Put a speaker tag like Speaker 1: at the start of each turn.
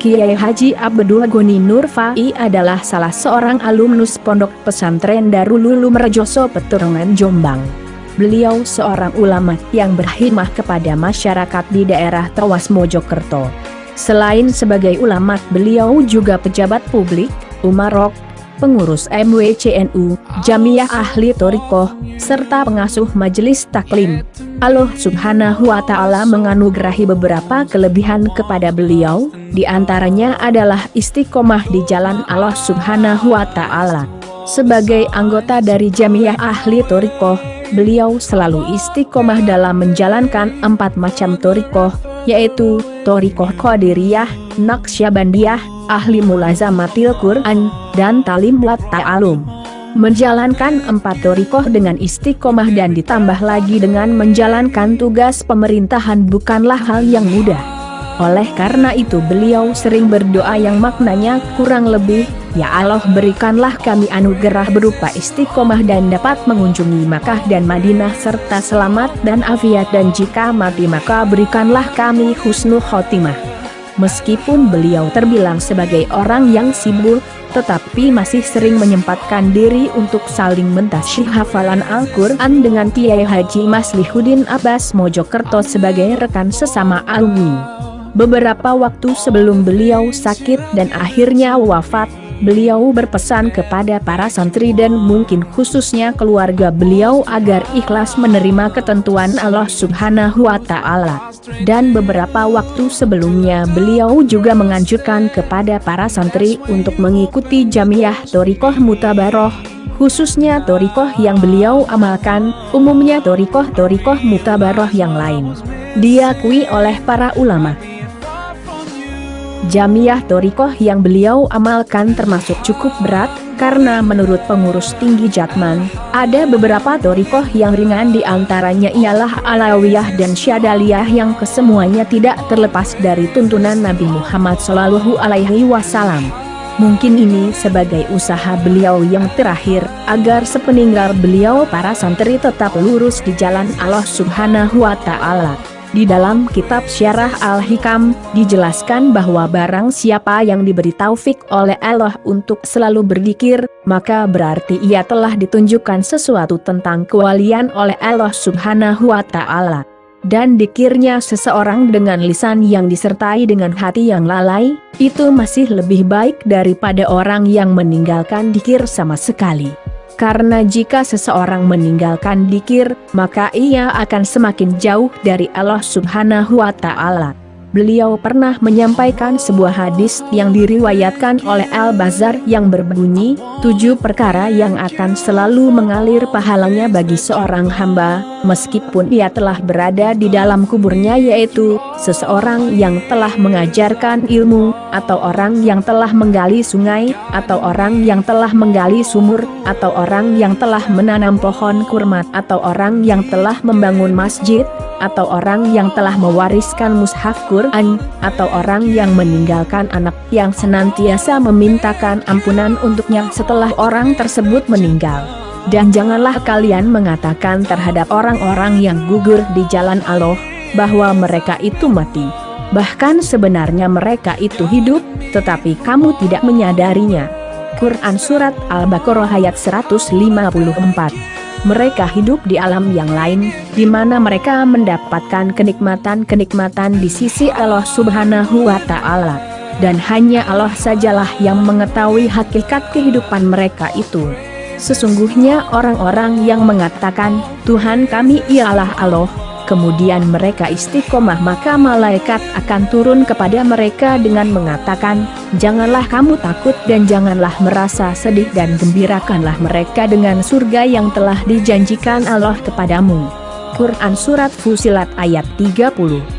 Speaker 1: Kiai Haji Abdul Ghani Nurfai adalah salah seorang alumnus Pondok Pesantren Darul Ulum Rejoso Peturongan Jombang. Beliau seorang ulama yang berkhidmah kepada masyarakat di daerah Trawas Mojokerto. Selain sebagai ulama, beliau juga pejabat publik, umarok, pengurus MWCNU, Jamiah Ahli Thoriqoh, serta pengasuh Majelis Taklim. Allah Subhanahu wa Ta'ala menganugerahi beberapa kelebihan kepada beliau, di antaranya adalah istiqomah di jalan Allah Subhanahu wa Ta'ala. Sebagai anggota dari Jamiah Ahli Thoriqoh, beliau selalu istiqomah dalam menjalankan 4 macam thoriqoh, yaitu Thoriqoh Qadiriyah, Naqsyabandiyah, Ahli Mulazamatil Quran, dan Talim wa Ta'alum. Menjalankan 4 thoriqoh dengan istiqomah dan ditambah lagi dengan menjalankan tugas pemerintahan bukanlah hal yang mudah. Oleh karena itu beliau sering berdoa yang maknanya kurang lebih, ya Allah berikanlah kami anugerah berupa istiqomah dan dapat mengunjungi Makkah dan Madinah serta selamat dan afiat, dan jika mati maka berikanlah kami husnul khotimah. Meskipun beliau terbilang sebagai orang yang sibuk, tetapi masih sering menyempatkan diri untuk saling mentasyih hafalan Al-Quran dengan Kiai Haji Maslihuddin Abbas Mojokerto sebagai rekan sesama alumni. Beberapa waktu sebelum beliau sakit dan akhirnya wafat, beliau berpesan kepada para santri dan mungkin khususnya keluarga beliau agar ikhlas menerima ketentuan Allah Subhanahu wa Ta'ala. Dan beberapa waktu sebelumnya beliau juga menganjurkan kepada para santri untuk mengikuti Jamiah Thoriqoh Mutabaroh, khususnya thoriqoh yang beliau amalkan, umumnya thoriqoh Mutabaroh yang lain diakui oleh para ulama. Jamiah Thoriqoh yang beliau amalkan termasuk cukup berat, karena menurut pengurus tinggi Jatman, ada beberapa thoriqoh yang ringan, diantaranya ialah Alawiyah dan Syadaliyah yang kesemuanya tidak terlepas dari tuntunan Nabi Muhammad SAW. Mungkin ini sebagai usaha beliau yang terakhir, agar sepeninggal beliau para santri tetap lurus di jalan Allah Subhanahu wa Ta'ala. Di dalam kitab Syarah Al-Hikam, dijelaskan bahwa barang siapa yang diberi taufik oleh Allah untuk selalu berzikir, maka berarti ia telah ditunjukkan sesuatu tentang kewalian oleh Allah Subhanahu wa Ta'ala. Dan dikirnya seseorang dengan lisan yang disertai dengan hati yang lalai, itu masih lebih baik daripada orang yang meninggalkan dzikir sama sekali. Karena jika seseorang meninggalkan dzikir, maka ia akan semakin jauh dari Allah Subhanahu wa Ta'ala. Beliau pernah menyampaikan sebuah hadis yang diriwayatkan oleh Al-Bazzar yang berbunyi, 7 perkara yang akan selalu mengalir pahalanya bagi seorang hamba, meskipun ia telah berada di dalam kuburnya, yaitu seseorang yang telah mengajarkan ilmu, atau orang yang telah menggali sungai, atau orang yang telah menggali sumur, atau orang yang telah menanam pohon kurma, atau orang yang telah membangun masjid, atau orang yang telah mewariskan mushaf Quran, atau orang yang meninggalkan anak yang senantiasa memintakan ampunan untuknya setelah orang tersebut meninggal. Dan janganlah kalian mengatakan terhadap orang-orang yang gugur di jalan Allah, bahwa mereka itu mati. Bahkan sebenarnya mereka itu hidup, tetapi kamu tidak menyadarinya. Quran Surat Al-Baqarah ayat 154. Mereka hidup di alam yang lain, di mana mereka mendapatkan kenikmatan-kenikmatan di sisi Allah Subhanahu wa Ta'ala. Dan hanya Allah sajalah yang mengetahui hakikat kehidupan mereka itu. Sesungguhnya orang-orang yang mengatakan, Tuhan kami ialah Allah, kemudian mereka istiqomah, maka malaikat akan turun kepada mereka dengan mengatakan, janganlah kamu takut dan janganlah merasa sedih, dan gembirakanlah mereka dengan surga yang telah dijanjikan Allah kepadamu. Quran Surat Fussilat ayat 30.